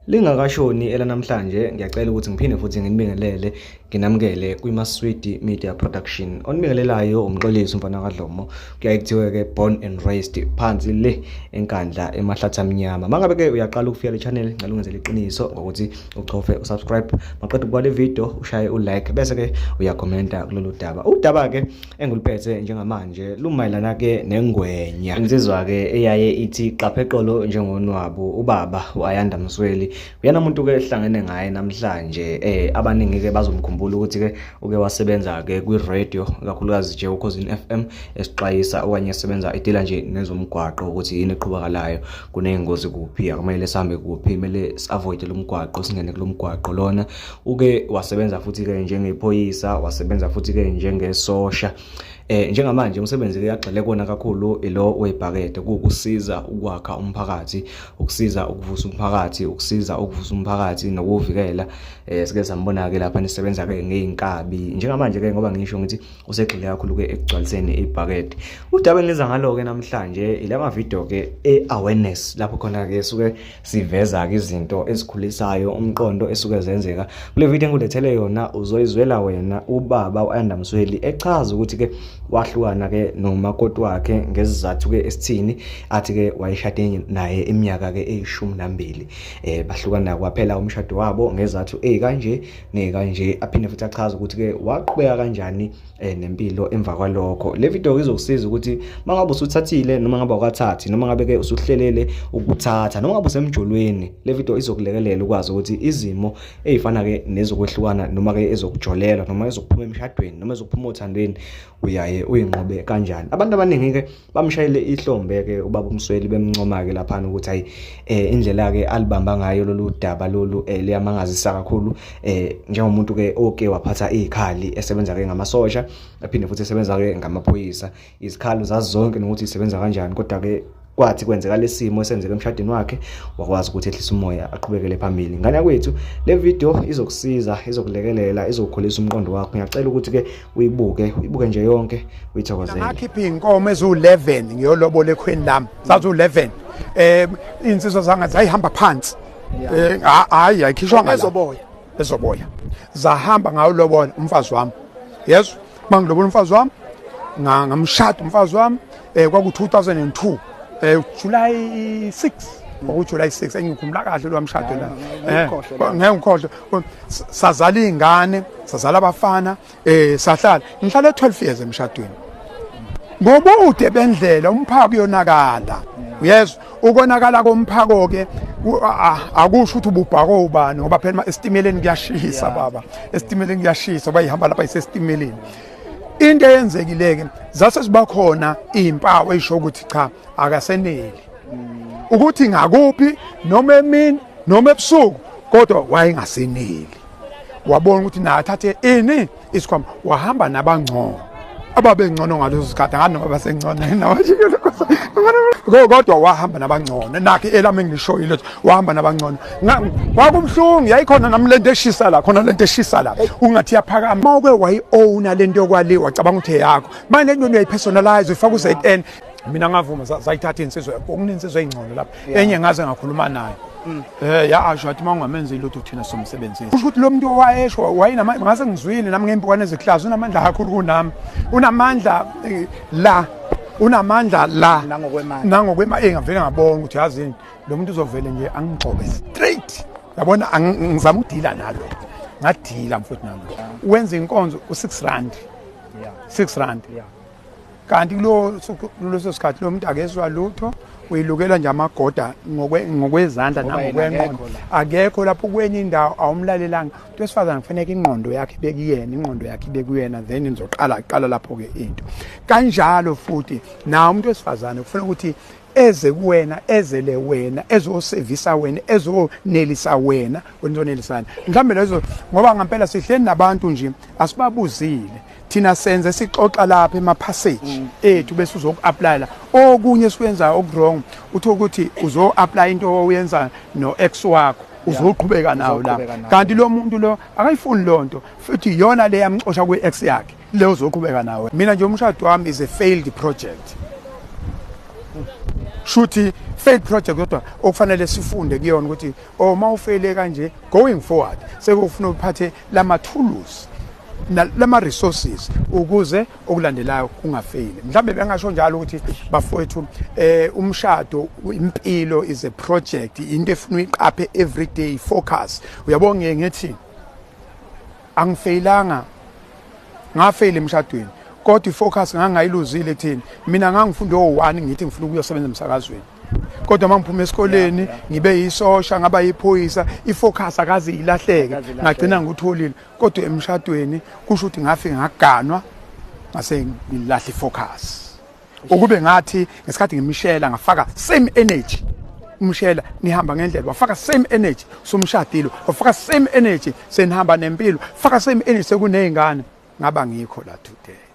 Lingakashoni elanamhlanje ngiyacela ukuthi ngiphinde futhi nginibingelele nginamukele kwiMsweli Media Production. Onibingelelayo umxolisi umfana kaDlomo. Kuyaye kuthiwe ke born and raised phansi le enkandla emahlatha amnyama. Mangabe ke uyaqala ukufika le channel ngicela ungenzele iqiniso ngokuthi uchofe usubscribe, maqedwe ukubona le video ushaye ulike bese ke uyakhomenta kulolu daba. Udaba ke enguliphethe njengamanje lumayelana ke nengwenya. Insizwa ke eyaye ithi qapheqolo njengonwabo uBaba uAyanda Msweli. Uyena umuntu ke ehlangene ngaye namhlanje abaningi ke bazomkhumbula ukuthi ke uke wasebenza ke kwi-radio kakhulukazi nje ukhosini FM esixwayisa okanye esebenza idila nje nezomgwaqo ukuthi yini eqhubakalayo kuneyingozi kuphi akumele sihambe kuphi kumele avoid lo mgwaqo singene kulo mgwaqo lona uke wasebenza futhi ke njengephoyisa wasebenza futhi ke njengesosha njengamanje umsebenzi ke yagxile kona kakhulu ilo webhakede ukusiza ukwakha umphakathi ukusiza ukuvusa umphakathi ukusiza ukuvusa umphakathi nokuvikela sike sambona ke lapha nisebenza ke ngeinkabi njengamanje ke ngoba ngisho ngithi usegxile kakhulu ke ekugcwaliseni ibhakede. Udaba engiza ngalo ke namhlanje ilama video ke awareness lapho khona ke suke siveza ke izinto ezikhulisayo umqondo esuke zenzeka kule video engulethele yona uzoyizwela wena uBaba uAyanda Msweli echaza ukuthi ke wahlukana ke nomakoti wakhe ngesizathu ke esithini athi ke wayeshade naye iminyaka ke eyishumi bahlukana kwaphela umshado wabo ngezathu kanje nekanje aphinde futhi achaza ukuthi ke waqhubeka kanjani nempilo emva kwalokho. Le video izokusiza ukuthi mangabe usuthathile noma ngabe awukathathi noma ngabe ke usuhlelele ukuthatha noma ngabe usemjolweni le video izokulekelela ukwazi ukuthi izimo ezifana ke nezokwehlukana noma ke ezokujolela noma ezokuphuma emshadweni noma ezokuphuma othandweni uyaye uyinqobe kanjani. Abantu abaningi ke bamshayile ihlombe ke uBaba uMsweli bemncoma ke lapha ukuthi hayi indlela ke alibamba ngayo lolu daba lolu liyamangazisa kakhulu njengomuntu ke oke waphatha izikhali esebenza ke ngamasosha aphinde futhi esebenza ke ngamaphoyisa izikhalo zazonke nokuthi isebenza kanjani kodwa ke kwathi kwenzeka lesimo esenzeke emshadweni wakhe wakwazi ukuthi ehlise umoya aqhubekele phambili. Ngane yakwethu le video izokusiza izokulekelela izokukhulisa umqondo wakho. Ngiyacela ukuthi ke uyibuke nje yonke uyithokozele. Ngakhipha inkomo eziwu-11 ngiyolobole ekhweni lami zazu-11 insizwa zanga zayihamba phansi hayi ayikhishwa ngala ezoboya zahamba ngawulobola umfazi wami. Yes mangilobola umfazi wami ngamshada umfazi wami kwaku 2002 July 6 July 6 engikhumbula kahle lo mshado la ngekhohle sazala izingane sazala abafana sahlala ngihlala 12 years emshadweni ngobude bendlela umphako uyonakala. Yes ukonakala komphako ke akusho ukuthi ububhako ubani ngoba phela estimeleni kuyashisa baba estimeleni kuyashisa bayihamba lapha isestimeleni. Into eyenzekileke zase sibakhona izimpawu ezisho ukuthi cha akaseneli ukuthi ngakuphi noma emini noma ebusuku kodwa wayengaseneli. Wabona ukuthi na athathe isikhwama wahamba nabangcono ababengcono ngaleso sikhathi ngani noma basengcono nawajikela kodwa wahamba nabangcono nakhe elami ngishoyile ukuthi wahamba nabangcono kwakumhlungu yayikhona namlento eshisa la khona lento eshisa la ungathi yaphakama mawuke wayi-owna lento yokwaliwa wacabanga ukuthi yakho manje lento uyayipersonalize ufaka uZN. Mina ngavuma zayithatha insizwe okuninsizwe ezingcono lapha enye ngaze ngakhuluma naye asho athi mawungamenza ilutho thina somsebenzisi kusho ukuthi lo muntu wayesho wayinama ngase ngizwile nami ngempukane eziklazi unamandla kakhulu kunami unamandla la nangokwemali ngavele ngabona ukuthi yazini lo muntu uzovele nje angigcobe straight yabona ngizama ukudila nalo ngadila mfowethu nalo wenza inkonzo u6 rand 6 rand kanti kulo sikhathi lo muntu akezwa lutho uyilukela nje amagoda ngokwezandla nangokwenqondo akekho lapho kwenye indawo awumlalelanga umuntu wesifazane kufanele ingqondo yakhe ibeke kuyena then nizoqala lapho ke into kanjalo futhi na umuntu wesifazane kufanele ukuthi eze kuwena ezele wena ezosevisa wena ezonelisa wena wenizonelisana mhlambe lezo ngoba ngempela sihleli nabantu nje asibabuzile thina senze sixoxa lapha emapassage ethu bese uzoku-apply la okunye sikwenza okwrong uthi ukuthi uzo-apply into oyenza no-ex wakho uzoqhubeka nawo la kanti lo muntu lo akayifuni lonto futhi yona le yamxosha kwe-ex yakhe leyo uzoqhubeka nawe. Mina nje umshado wami is a failed project shuthi failed project kodwa okufanele sifunde kuyona ukuthi uma ufele kanje going forward sekufuna uphathe lama tools lama resources ukuze okulandelayo kungafeli. Mhlambe bengasho njalo ukuthi bafowethu umshado impilo is a project, into efuna uyiqaphe every day, focus. Uyabona ngithi angifeilanga, ngafeyile emshadweni kodwa ifocus ngangayiluzile ekuthini mina ngangifunda o1 ngithi ngifuna ukuyosebenza emsakazweni, kodwa mangiphuma esikoleni ngibe yisosha ngaba yiphoyisa, ifocus akazi ilahleke ngagcina ngutholile. Kodwa emshadweni kusho ukuthi ngafike ngaganwa ngase ngilahla ifocus, ukube ngathi ngesikhathi ngimshela ngafaka same energy, umshela nihamba ngendlela wafaka same energy, somshadilo wafaka same energy, senihamba nempilo faka same energy sekunezingane, ngaba ngikho la today.